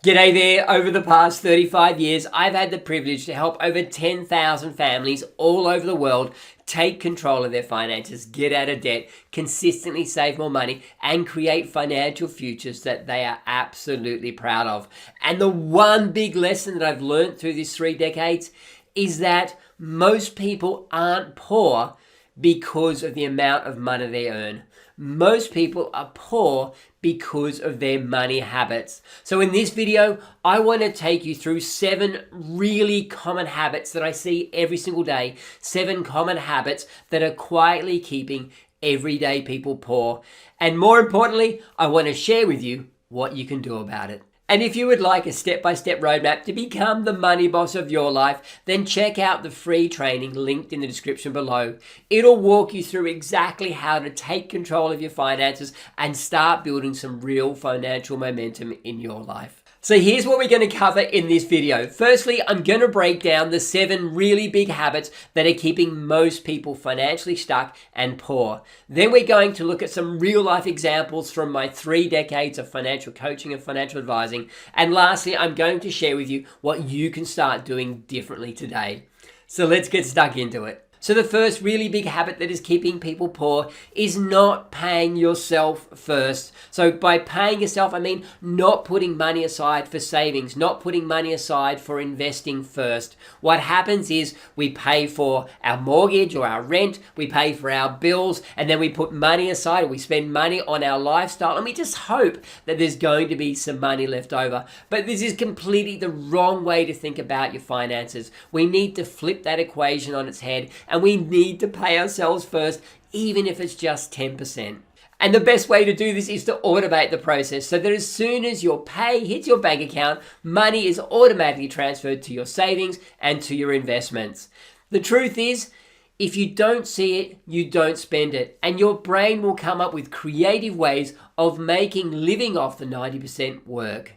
G'day there. Over the past 35 years, I've had the privilege to help over 10,000 families all over the world take control of their finances, get out of debt, consistently save more money, and create financial futures that they are absolutely proud of. And the one big lesson that I've learned through these 3 decades is that most people aren't poor because of the amount of money they earn. Most people are poor because of their money habits. So in this video, I want to take you through 7 really common habits that I see every single day. 7 common habits that are quietly keeping everyday people poor. And more importantly, I want to share with you what you can do about it. And if you would like a step-by-step roadmap to become the money boss of your life, then check out the free training linked in the description below. It'll walk you through exactly how to take control of your finances and start building some real financial momentum in your life. So here's what we're going to cover in this video. Firstly, I'm going to break down the 7 really big habits that are keeping most people financially stuck and poor. Then we're going to look at some real life examples from my 3 decades of financial coaching and financial advising. And lastly, I'm going to share with you what you can start doing differently today. So let's get stuck into it. So the first really big habit that is keeping people poor is not paying yourself first. So by paying yourself, I mean not putting money aside for savings, not putting money aside for investing first. What happens is we pay for our mortgage or our rent, we pay for our bills, and then we put money aside, or we spend money on our lifestyle, and we just hope that there's going to be some money left over. But this is completely the wrong way to think about your finances. We need to flip that equation on its head, and we need to pay ourselves first, even if it's just 10%. And the best way to do this is to automate the process so that as soon as your pay hits your bank account, money is automatically transferred to your savings and to your investments. The truth is, if you don't see it, you don't spend it. And your brain will come up with creative ways of making living off the 90% work.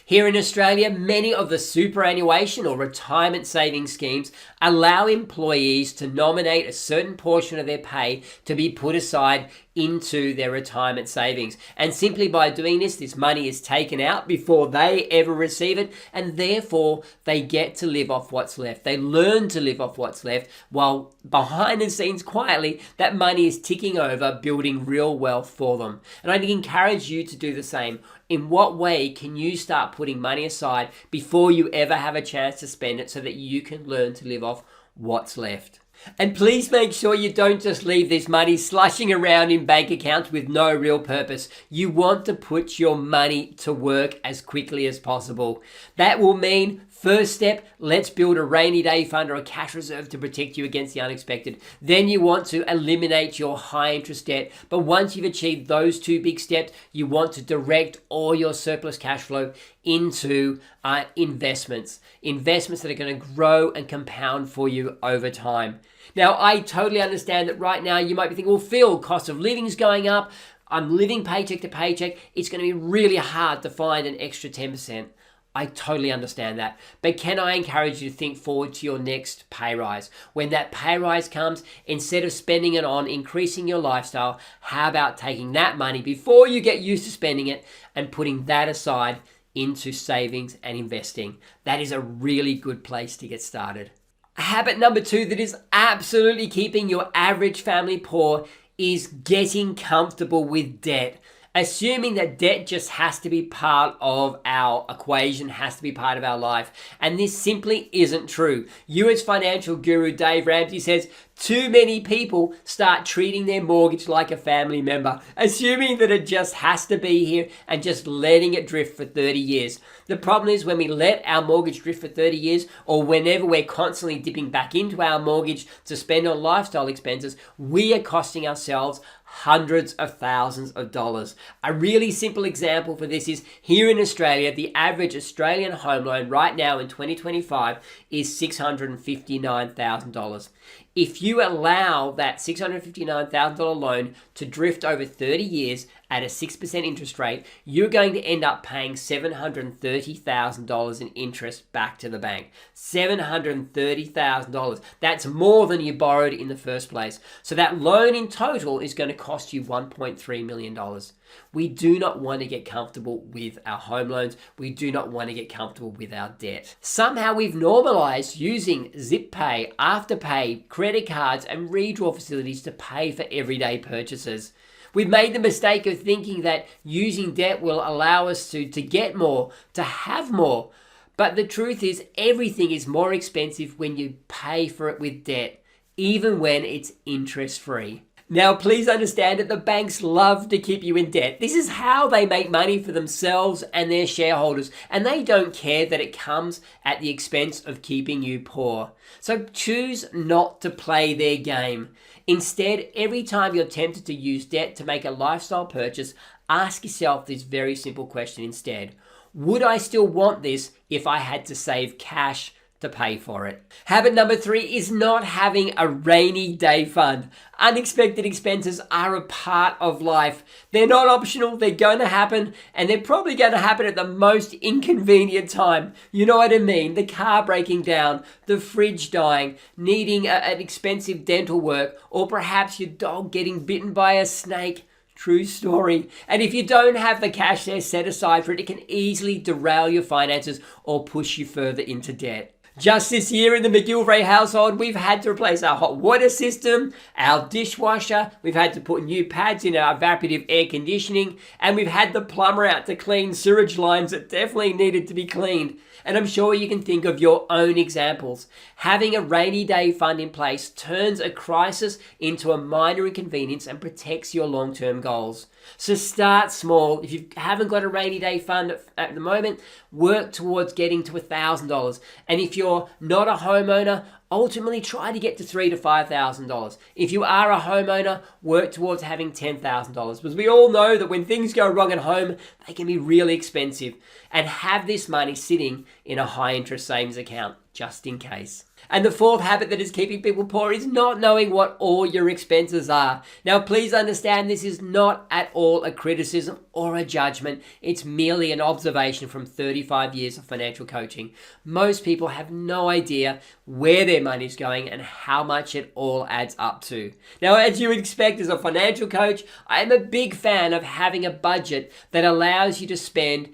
Here in Australia, many of the superannuation or retirement savings schemes allow employees to nominate a certain portion of their pay to be put aside into their retirement savings. And simply by doing this, this money is taken out before they ever receive it, and therefore they get to live off what's left. They learn to live off what's left, while behind the scenes quietly, that money is ticking over, building real wealth for them. And I'd encourage you to do the same. In what way can you start putting money aside before you ever have a chance to spend it so that you can learn to live off what's left? And please make sure you don't just leave this money slushing around in bank accounts with no real purpose. You want to put your money to work as quickly as possible. That will mean, first step, let's build a rainy day fund or a cash reserve to protect you against the unexpected. Then you want to eliminate your high interest debt. But once you've achieved those 2 big steps, you want to direct all your surplus cash flow into investments that are going to grow and compound for you over time. Now, I totally understand that right now you might be thinking, well, Phil, cost of living is going up. I'm living paycheck to paycheck. It's going to be really hard to find an extra 10%. I totally understand that. But can I encourage you to think forward to your next pay rise? When that pay rise comes, instead of spending it on increasing your lifestyle, how about taking that money before you get used to spending it and putting that aside into savings and investing? That is a really good place to get started. Habit number 2 that is absolutely keeping your average family poor is getting comfortable with debt. Assuming that debt just has to be part of our equation, has to be part of our life. And this simply isn't true. US financial guru Dave Ramsey says too many people start treating their mortgage like a family member, assuming that it just has to be here and just letting it drift for 30 years. The problem is when we let our mortgage drift for 30 years, or whenever we're constantly dipping back into our mortgage to spend on lifestyle expenses, we are costing ourselves hundreds of thousands of dollars. A really simple example for this is here in Australia, the average Australian home loan right now in 2025 is $659,000. If you allow that $659,000 loan to drift over 30 years at a 6% interest rate, you're going to end up paying $730,000 in interest back to the bank. $730,000. That's more than you borrowed in the first place. So that loan in total is going to cost you $1.3 million. We do not want to get comfortable with our home loans. We do not want to get comfortable with our debt. Somehow we've normalized using Zip Pay, Afterpay, credit cards, and redraw facilities to pay for everyday purchases. We've made the mistake of thinking that using debt will allow us to get more, to have more. But the truth is, everything is more expensive when you pay for it with debt, even when it's interest-free. Now, please understand that the banks love to keep you in debt. This is how they make money for themselves and their shareholders, and they don't care that it comes at the expense of keeping you poor. So choose not to play their game. Instead, every time you're tempted to use debt to make a lifestyle purchase, ask yourself this very simple question instead. Would I still want this if I had to save cash to pay for it? Habit number 3 is not having a rainy day fund. Unexpected expenses are a part of life. They're not optional, they're going to happen, and they're probably going to happen at the most inconvenient time. You know what I mean? The car breaking down, the fridge dying, needing an expensive dental work, or perhaps your dog getting bitten by a snake. True story. And if you don't have the cash there set aside for it, it can easily derail your finances or push you further into debt. Just this year in the McGilvray household, we've had to replace our hot water system, our dishwasher, we've had to put new pads in our evaporative air conditioning, and we've had the plumber out to clean sewage lines that definitely needed to be cleaned. And I'm sure you can think of your own examples. Having a rainy day fund in place turns a crisis into a minor inconvenience and protects your long-term goals. So start small. If you haven't got a rainy day fund at the moment, work towards getting to $1,000. And if you're not a homeowner, ultimately try to get to $3,000 to $5,000. If you are a homeowner, work towards having $10,000. Because we all know that when things go wrong at home, they can be really expensive. And have this money sitting in a high interest savings account, just in case. And the fourth habit that is keeping people poor is not knowing what all your expenses are. Now, please understand this is not at all a criticism or a judgment. It's merely an observation from 35 years of financial coaching. Most people have no idea where their money's going and how much it all adds up to. Now, as you would expect as a financial coach, I am a big fan of having a budget that allows you to spend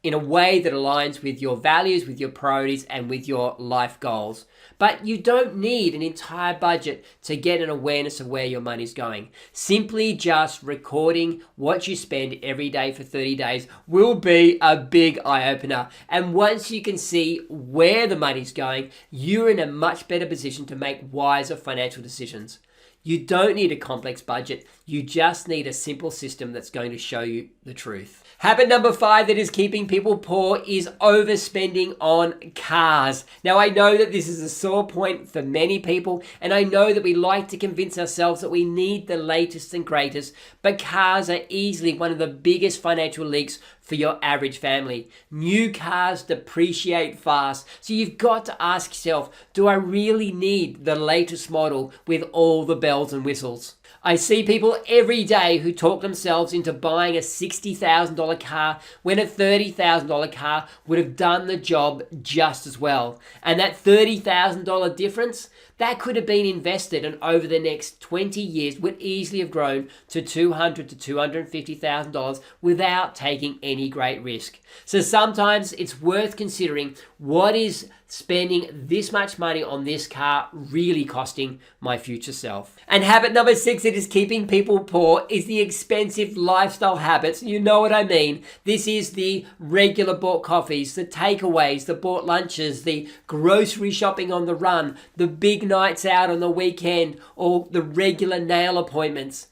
in a way that aligns with your values, with your priorities, and with your life goals. But you don't need an entire budget to get an awareness of where your money's going. Simply just recording what you spend every day for 30 days will be a big eye-opener. And once you can see where the money's going, you're in a much better position to make wiser financial decisions. You don't need a complex budget. You just need a simple system that's going to show you the truth. Habit number 5 that is keeping people poor is overspending on cars. Now, I know that this is a sore point for many people, and I know that we like to convince ourselves that we need the latest and greatest, but cars are easily one of the biggest financial leaks for your average family. New cars depreciate fast, so you've got to ask yourself, do I really need the latest model with all the bells and whistles? I see people every day who talk themselves into buying a $60,000 car when a $30,000 car would have done the job just as well. And that $30,000 difference, that could have been invested, and over the next 20 years would easily have grown to $200,000 to $250,000 without taking any great risk. So sometimes it's worth considering, what is spending this much money on this car really costing my future self? And habit number 6 that is keeping people poor is the expensive lifestyle habits. You know what I mean. This is the regular bought coffees, the takeaways, the bought lunches, the grocery shopping on the run, the big nights out on the weekend, or the regular nail appointments.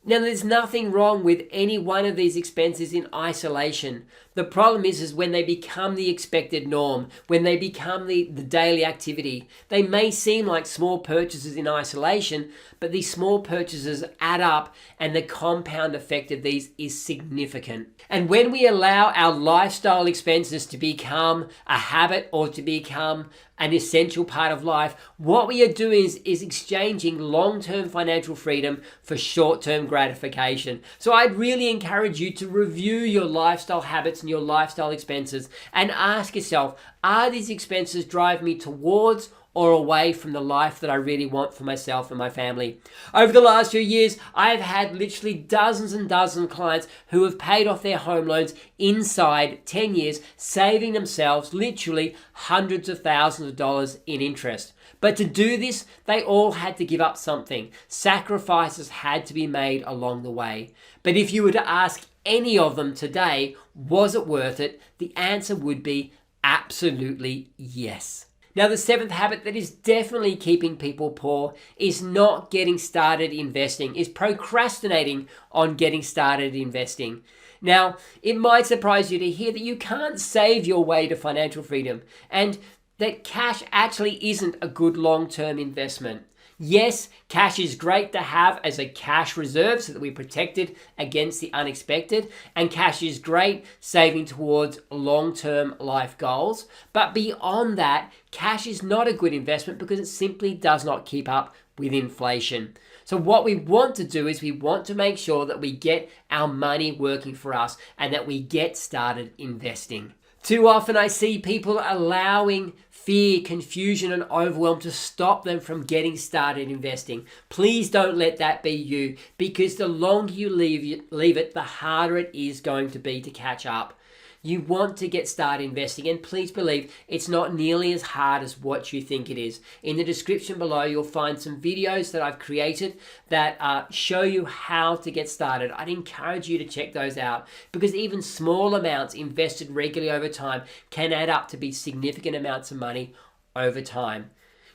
Now, there's nothing wrong with any one of these expenses in isolation. The problem is when they become the expected norm, when they become the daily activity. They may seem like small purchases in isolation, but these small purchases add up, and the compound effect of these is significant. And when we allow our lifestyle expenses to become a habit or to become an essential part of life, what we are doing is exchanging long-term financial freedom for short-term gratification. So I'd really encourage you to review your lifestyle habits habits and your lifestyle expenses and ask yourself, are these expenses driving me towards or away from the life that I really want for myself and my family? Over the last few years, I've had literally dozens and dozens of clients who have paid off their home loans inside 10 years, saving themselves literally hundreds of thousands of dollars in interest. But to do this, they all had to give up something. Sacrifices had to be made along the way. But if you were to ask any of them today, was it worth it? The answer would be absolutely yes. Now, the seventh habit that is definitely keeping people poor is not getting started investing, is procrastinating on getting started investing. Now, it might surprise you to hear that you can't save your way to financial freedom and that cash actually isn't a good long-term investment. Yes, cash is great to have as a cash reserve so that we're protected against the unexpected, and cash is great saving towards long-term life goals. But beyond that, cash is not a good investment because it simply does not keep up with inflation. So what we want to do is we want to make sure that we get our money working for us and that we get started investing. Too often I see people allowing fear, confusion, and overwhelm to stop them from getting started investing. Please don't let that be you, because the longer you leave it, the harder it is going to be to catch up. You want to get started investing, and please believe it's not nearly as hard as what you think it is. In the description below, you'll find some videos that I've created that show you how to get started. I'd encourage you to check those out, because even small amounts invested regularly over time can add up to be significant amounts of money over time.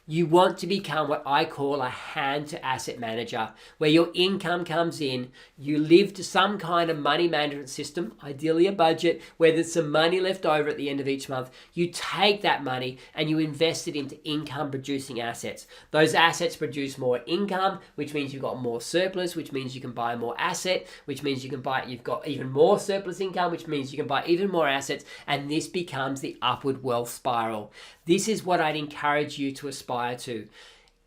You want to become what I call a hand-to-asset manager, where your income comes in, you live to some kind of money management system, ideally a budget, where there's some money left over at the end of each month. You take that money and you invest it into income-producing assets. Those assets produce more income, which means you've got more surplus, which means you can buy more asset, which means you've got even more surplus income, which means you can buy even more assets, and this becomes the upward wealth spiral. This is what I'd encourage you to aspire to.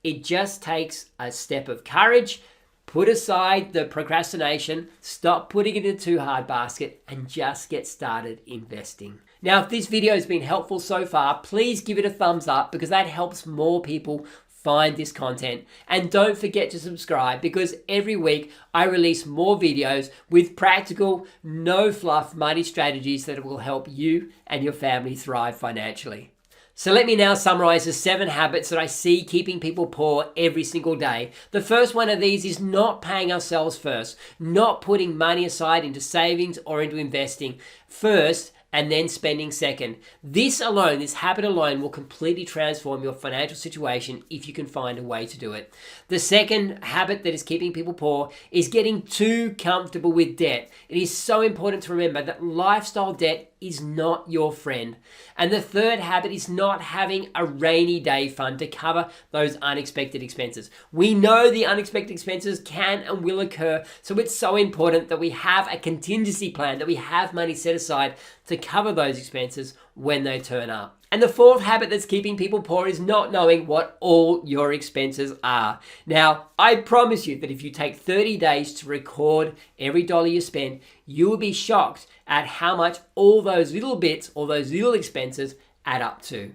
It just takes a step of courage. Put aside the procrastination, stop putting it in a too hard basket, and just get started investing. Now, if this video has been helpful so far, please give it a thumbs up, because that helps more people find this content. And don't forget to subscribe, because every week I release more videos with practical, no fluff money strategies that will help you and your family thrive financially. So let me now summarize the 7 habits that I see keeping people poor every single day. The first one of these is not paying ourselves first, not putting money aside into savings or into investing first, and then spending second. This habit alone will completely transform your financial situation if you can find a way to do it. The second habit that is keeping people poor is getting too comfortable with debt. It is so important to remember that lifestyle debt is not your friend. And the third habit is not having a rainy day fund to cover those unexpected expenses. We know the unexpected expenses can and will occur, so it's so important that we have a contingency plan, that we have money set aside to cover those expenses when they turn up. And the fourth habit that's keeping people poor is not knowing what all your expenses are. Now, I promise you that if you take 30 days to record every dollar you spend, you will be shocked at how much all those little bits, all those little expenses add up to.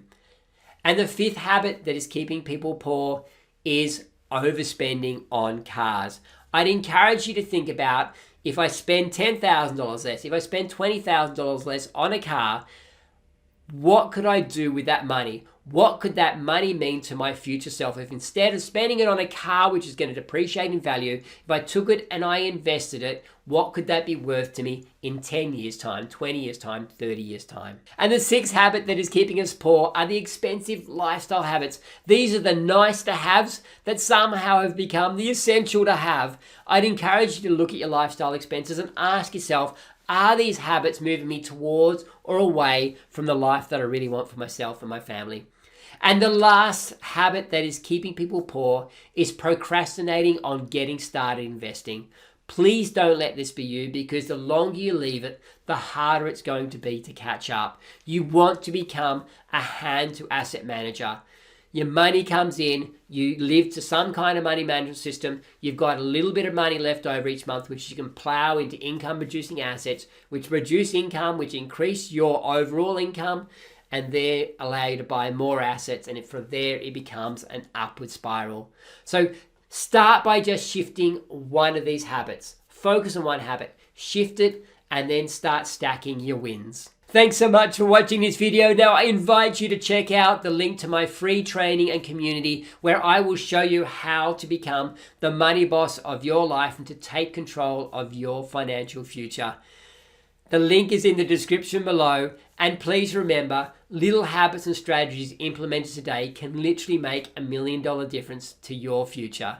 And the fifth habit that is keeping people poor is overspending on cars. I'd encourage you to think about, if I spend $10,000 less, if I spend $20,000 less on a car, what could I do with that money? What could that money mean to my future self? If instead of spending it on a car which is going to depreciate in value, if I took it and I invested it, what could that be worth to me in 10 years' time, 20 years' time, 30 years' time? And the sixth habit that is keeping us poor are the expensive lifestyle habits. These are the nice to haves that somehow have become the essential to have. I'd encourage you to look at your lifestyle expenses and ask yourself, are these habits moving me towards or away from the life that I really want for myself and my family? And the last habit that is keeping people poor is procrastinating on getting started investing. Please don't let this be you, because the longer you leave it, the harder it's going to be to catch up. You want to become a hand-to-asset manager. Your money comes in, you live to some kind of money management system, you've got a little bit of money left over each month, which you can plow into income producing assets, which reduce income, which increase your overall income, and they allow you to buy more assets. And from there, it becomes an upward spiral. So start by just shifting one of these habits. Focus on one habit, shift it, and then start stacking your wins. Thanks so much for watching this video. Now I invite you to check out the link to my free training and community where I will show you how to become the money boss of your life and to take control of your financial future. The link is in the description below, and please remember, little habits and strategies implemented today can literally make $1 million difference to your future.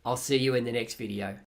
I'll see you in the next video.